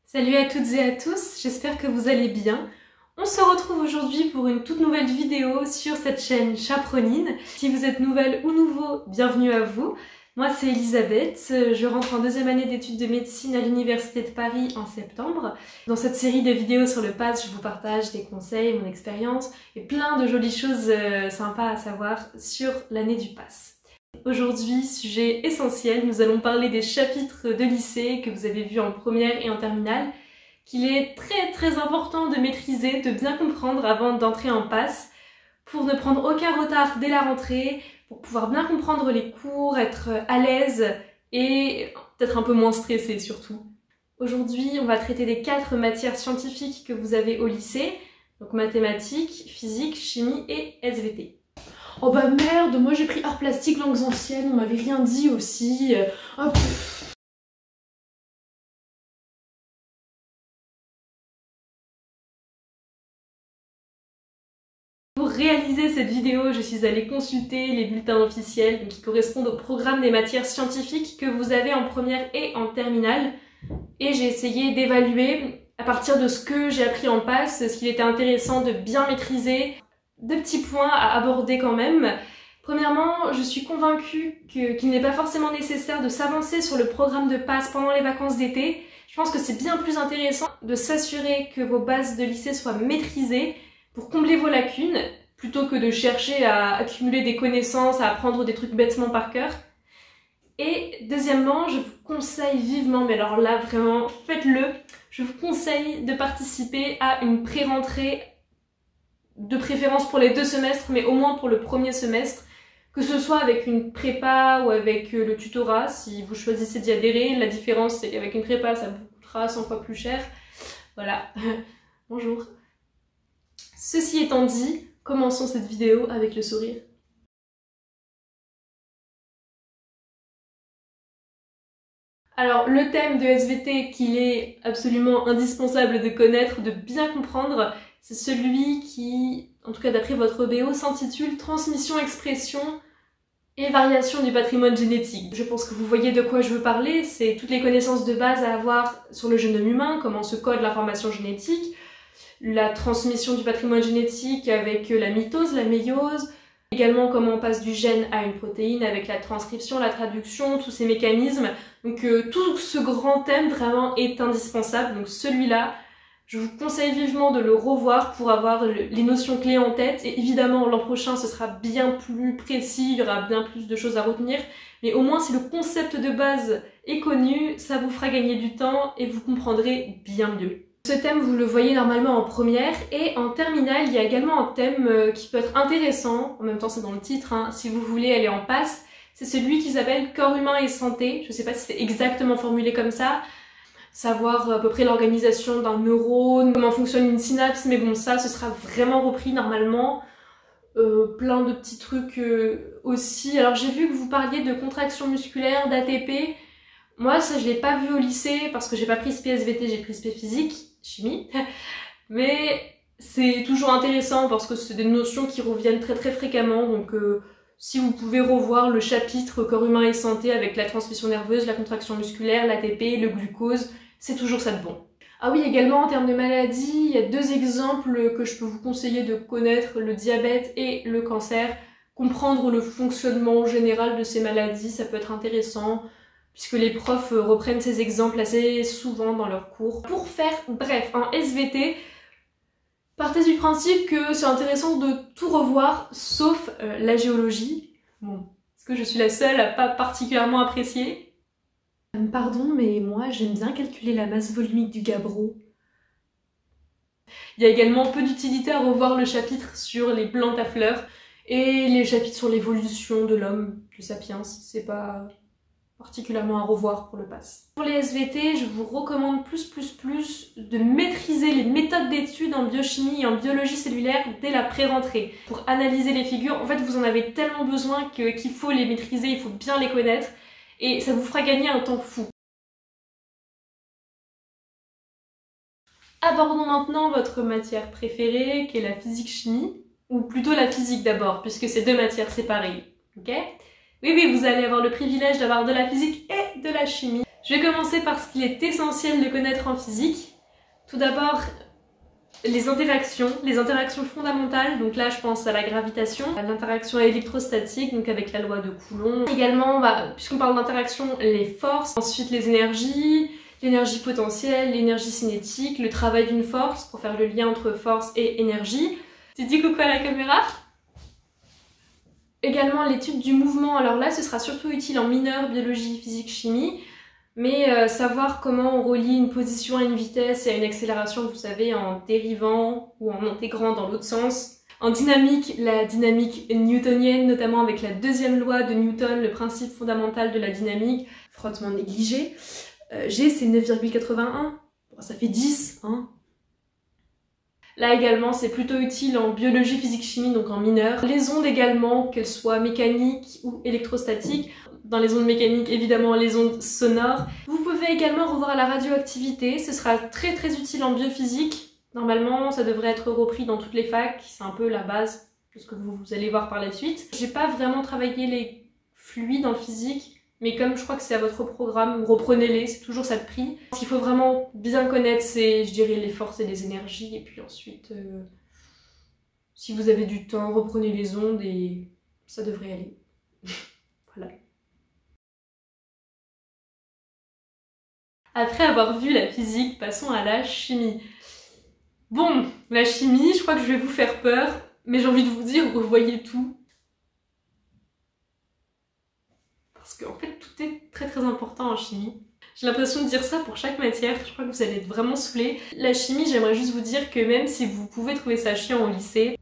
Salut à toutes et à tous, j'espère que vous allez bien. On se retrouve aujourd'hui pour une toute nouvelle vidéo sur cette chaîne Chaprenine. Si vous êtes nouvelle ou nouveau, bienvenue à vous. Moi c'est Elisabeth, je rentre en deuxième année d'études de médecine à l'Université de Paris en septembre. Dans cette série de vidéos sur le PASS, je vous partage des conseils, mon expérience et plein de jolies choses sympas à savoir sur l'année du PASS. Aujourd'hui, sujet essentiel, nous allons parler des chapitres de lycée que vous avez vus en première et en terminale, qu'il est très important de maîtriser, de bien comprendre avant d'entrer en PASS, pour ne prendre aucun retard dès la rentrée, pour pouvoir bien comprendre les cours, être à l'aise et peut-être un peu moins stressé surtout. Aujourd'hui, on va traiter des 4 matières scientifiques que vous avez au lycée, donc mathématiques, physique, chimie et SVT. Oh bah merde, moi j'ai pris art plastique, langues anciennes, on m'avait rien dit aussi. Oh, Pour réaliser cette vidéo, je suis allée consulter les bulletins officiels qui correspondent au programme des matières scientifiques que vous avez en première et en terminale. Et j'ai essayé d'évaluer, à partir de ce que j'ai appris en PASS, ce qu'il était intéressant de bien maîtriser. 2 petits points à aborder quand même. Premièrement, je suis convaincue qu'il n'est pas forcément nécessaire de s'avancer sur le programme de PASS pendant les vacances d'été. Je pense que c'est bien plus intéressant de s'assurer que vos bases de lycée soient maîtrisées pour combler vos lacunes, plutôt que de chercher à accumuler des connaissances, à apprendre des trucs bêtement par cœur. Et deuxièmement, je vous conseille vivement, mais alors là vraiment, faites-le, je vous conseille de participer à une pré-rentrée, de préférence pour les 2 semestres, mais au moins pour le premier semestre, que ce soit avec une prépa ou avec le tutorat, si vous choisissez d'y adhérer. La différence, c'est qu'avec une prépa, ça vous coûtera 100 fois plus cher. Voilà, bonjour. Ceci étant dit, commençons cette vidéo avec le sourire. Alors, le thème de SVT qu'il est absolument indispensable de connaître, de bien comprendre, c'est celui qui, en tout cas d'après votre BO, s'intitule « Transmission-expression et variation du patrimoine génétique ». Je pense que vous voyez de quoi je veux parler, c'est toutes les connaissances de base à avoir sur le génome humain, comment se code l'information génétique, la transmission du patrimoine génétique avec la mitose, la méiose, également comment on passe du gène à une protéine avec la transcription, la traduction, tous ces mécanismes. Donc tout ce grand thème vraiment est indispensable, donc celui-là, je vous conseille vivement de le revoir pour avoir les notions clés en tête. Et évidemment, l'an prochain, ce sera bien plus précis, il y aura bien plus de choses à retenir. Mais au moins, si le concept de base est connu, ça vous fera gagner du temps et vous comprendrez bien mieux. Ce thème, vous le voyez normalement en première, et en terminale, il y a également un thème qui peut être intéressant, en même temps c'est dans le titre, hein, si vous voulez aller en PASS, c'est celui qui s'appelle Corps humain et santé. Je sais pas si c'est exactement formulé comme ça, savoir à peu près l'organisation d'un neurone, comment fonctionne une synapse, mais bon ça, ce sera vraiment repris normalement. Plein de petits trucs aussi. Alors j'ai vu que vous parliez de contraction musculaire, d'ATP. Moi ça je l'ai pas vu au lycée parce que j'ai pas pris SP SVT, j'ai pris SP physique, chimie. Mais c'est toujours intéressant parce que c'est des notions qui reviennent très fréquemment. Donc si vous pouvez revoir le chapitre corps humain et santé avec la transmission nerveuse, la contraction musculaire, l'ATP, le glucose, c'est toujours ça de bon. Ah oui, également en termes de maladies, il y a 2 exemples que je peux vous conseiller de connaître, le diabète et le cancer. Comprendre le fonctionnement général de ces maladies, ça peut être intéressant, puisque les profs reprennent ces exemples assez souvent dans leurs cours. Pour faire, bref, un SVT, partez du principe que c'est intéressant de tout revoir, sauf la géologie. Bon, est-ce que je suis la seule à pas particulièrement apprécier ? Pardon, mais moi j'aime bien calculer la masse volumique du gabbro. Il y a également peu d'utilité à revoir le chapitre sur les plantes à fleurs et les chapitres sur l'évolution de l'homme, de Sapiens. C'est pas particulièrement à revoir pour le PASS. Pour les SVT, je vous recommande plus de maîtriser les méthodes d'études en biochimie et en biologie cellulaire dès la pré-rentrée. Pour analyser les figures, en fait vous en avez tellement besoin qu'il faut les maîtriser, il faut bien les connaître et ça vous fera gagner un temps fou. Abordons maintenant votre matière préférée qui est la physique-chimie, ou plutôt la physique d'abord puisque c'est 2 matières séparées, ok ? Oui, vous allez avoir le privilège d'avoir de la physique et de la chimie. Je vais commencer par ce qu'il est essentiel de connaître en physique. Tout d'abord, les interactions fondamentales, donc là je pense à la gravitation, à l'interaction électrostatique, donc avec la loi de Coulomb. Également, puisqu'on parle d'interaction, les forces, ensuite les énergies, l'énergie potentielle, l'énergie cinétique, le travail d'une force, pour faire le lien entre force et énergie. Tu dis coucou à la caméra? Également l'étude du mouvement, alors là ce sera surtout utile en mineur, biologie, physique, chimie. Mais savoir comment on relie une position à une vitesse et à une accélération, vous savez, en dérivant ou en intégrant dans l'autre sens. En dynamique, la dynamique newtonienne, notamment avec la deuxième loi de Newton, le principe fondamental de la dynamique, frottement négligé. G c'est 9,81, bon, ça fait 10, hein. Là également, c'est plutôt utile en biologie, physique, chimie, donc en mineur. Les ondes également, qu'elles soient mécaniques ou électrostatiques. Dans les ondes mécaniques, évidemment, les ondes sonores. Vous pouvez également revoir la radioactivité. Ce sera très utile en biophysique. Normalement, ça devrait être repris dans toutes les facs. C'est un peu la base de ce que vous allez voir par la suite. J'ai pas vraiment travaillé les fluides en physique. Mais comme je crois que c'est à votre programme, reprenez-les, c'est toujours ça de prix. Ce qu'il faut vraiment bien connaître, c'est, je dirais, les forces et les énergies. Et puis ensuite, si vous avez du temps, reprenez les ondes et ça devrait aller. Voilà. Après avoir vu la physique, passons à la chimie. Bon, la chimie, je crois que je vais vous faire peur, mais j'ai envie de vous dire, revoyez tout. Parce qu'en fait, tout est très important en chimie. J'ai l'impression de dire ça pour chaque matière, je crois que vous allez être vraiment saoulés. La chimie, j'aimerais juste vous dire que même si vous pouvez trouver ça chiant au lycée,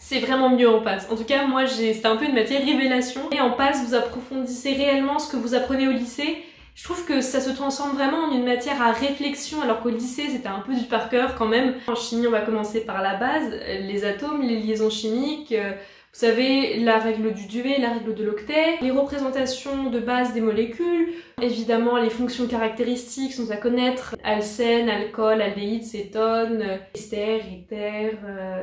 c'est vraiment mieux en passe. En tout cas, moi, c'était un peu une matière révélation. Et en passe, vous approfondissez réellement ce que vous apprenez au lycée. Je trouve que ça se transforme vraiment en une matière à réflexion, alors qu'au lycée, c'était un peu du par cœur quand même. En chimie, on va commencer par la base, les atomes, les liaisons chimiques, vous savez, la règle du duvet, la règle de l'octet, les représentations de base des molécules, évidemment les fonctions caractéristiques sont à connaître, alcène, alcool, aldéhyde, cétone, ester, éther,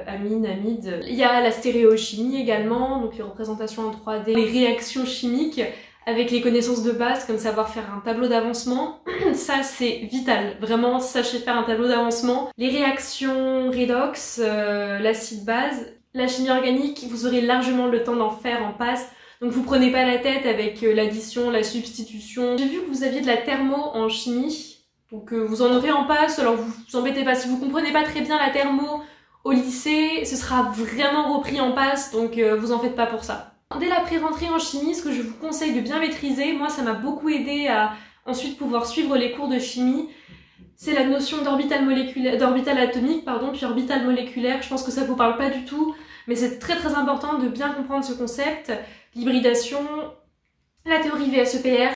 amine, amide. Il y a la stéréochimie également, donc les représentations en 3D, les réactions chimiques, avec les connaissances de base, comme savoir faire un tableau d'avancement. Ça, c'est vital. Vraiment, sachez faire un tableau d'avancement. Les réactions redox, l'acide-base. La chimie organique, vous aurez largement le temps d'en faire en passe. Donc vous prenez pas la tête avec l'addition, la substitution. J'ai vu que vous aviez de la thermo en chimie. Donc vous en aurez en passe, alors vous embêtez pas. Si vous comprenez pas très bien la thermo au lycée, ce sera vraiment repris en passe, donc vous en faites pas pour ça. Dès la pré-rentrée en chimie, ce que je vous conseille de bien maîtriser, moi ça m'a beaucoup aidé à ensuite pouvoir suivre les cours de chimie, c'est la notion d'orbital atomique, puis orbital moléculaire. Je pense que ça vous parle pas du tout, mais c'est très important de bien comprendre ce concept. L'hybridation, la théorie VSEPR.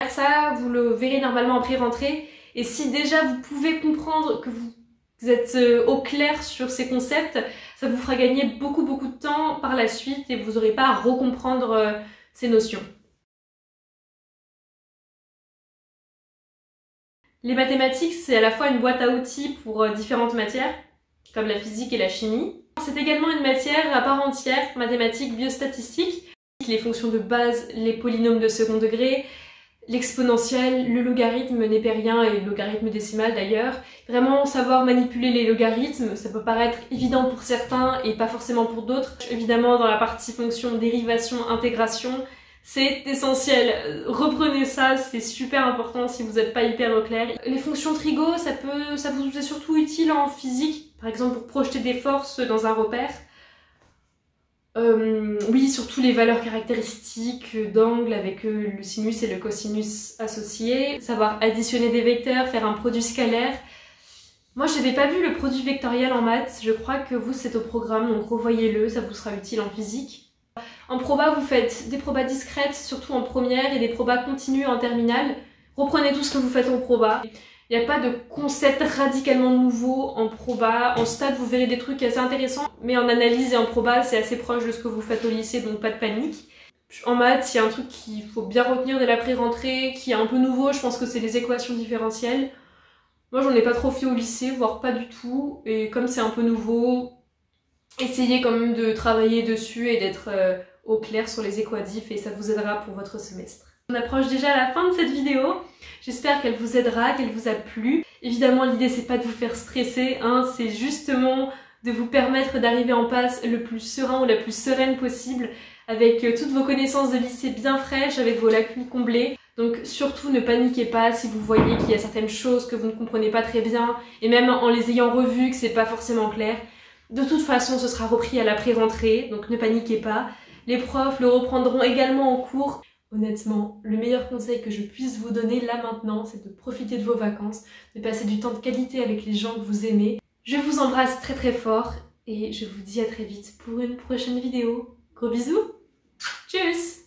Ça, vous le verrez normalement en pré-rentrée. Et si déjà vous pouvez comprendre que vous êtes au clair sur ces concepts, ça vous fera gagner beaucoup de temps par la suite et vous n'aurez pas à recomprendre ces notions. Les mathématiques, c'est à la fois une boîte à outils pour différentes matières, comme la physique et la chimie. C'est également une matière à part entière, mathématiques biostatistiques, les fonctions de base, les polynômes de second degré, l'exponentielle, le logarithme népérien et le logarithme décimal d'ailleurs. Vraiment savoir manipuler les logarithmes, ça peut paraître évident pour certains et pas forcément pour d'autres. Évidemment dans la partie fonction, dérivation, intégration, c'est essentiel. Reprenez ça, c'est super important si vous n'êtes pas hyper au clair. Les fonctions trigo, ça vous est surtout utile en physique, par exemple pour projeter des forces dans un repère. Oui, surtout les valeurs caractéristiques d'angle avec le sinus et le cosinus associés. Savoir additionner des vecteurs, faire un produit scalaire. Moi, je n'avais pas vu le produit vectoriel en maths. Je crois que vous, c'est au programme, donc revoyez-le, ça vous sera utile en physique. En proba, vous faites des probas discrètes, surtout en première, et des probas continues en terminale. Reprenez tout ce que vous faites en proba. Il n'y a pas de concept radicalement nouveau en proba. En stat, vous verrez des trucs assez intéressants, mais en analyse et en proba, c'est assez proche de ce que vous faites au lycée, donc pas de panique. En maths, il y a un truc qu'il faut bien retenir dès la pré-rentrée, qui est un peu nouveau, je pense que c'est les équations différentielles. Moi, j'en ai pas trop fait au lycée, voire pas du tout, et comme c'est un peu nouveau, essayez quand même de travailler dessus et d'être au clair sur les équadifs et ça vous aidera pour votre semestre. On approche déjà à la fin de cette vidéo. J'espère qu'elle vous aidera, qu'elle vous a plu. Évidemment, l'idée c'est pas de vous faire stresser, hein, c'est justement de vous permettre d'arriver en passe le plus serein ou la plus sereine possible, avec toutes vos connaissances de lycée bien fraîches, avec vos lacunes comblées. Donc surtout ne paniquez pas si vous voyez qu'il y a certaines choses que vous ne comprenez pas très bien, et même en les ayant revues que c'est pas forcément clair. De toute façon, ce sera repris à la pré-rentrée, donc ne paniquez pas. Les profs le reprendront également en cours. Honnêtement, le meilleur conseil que je puisse vous donner là maintenant, c'est de profiter de vos vacances, de passer du temps de qualité avec les gens que vous aimez. Je vous embrasse très très fort et je vous dis à très vite pour une prochaine vidéo. Gros bisous. Tchuss.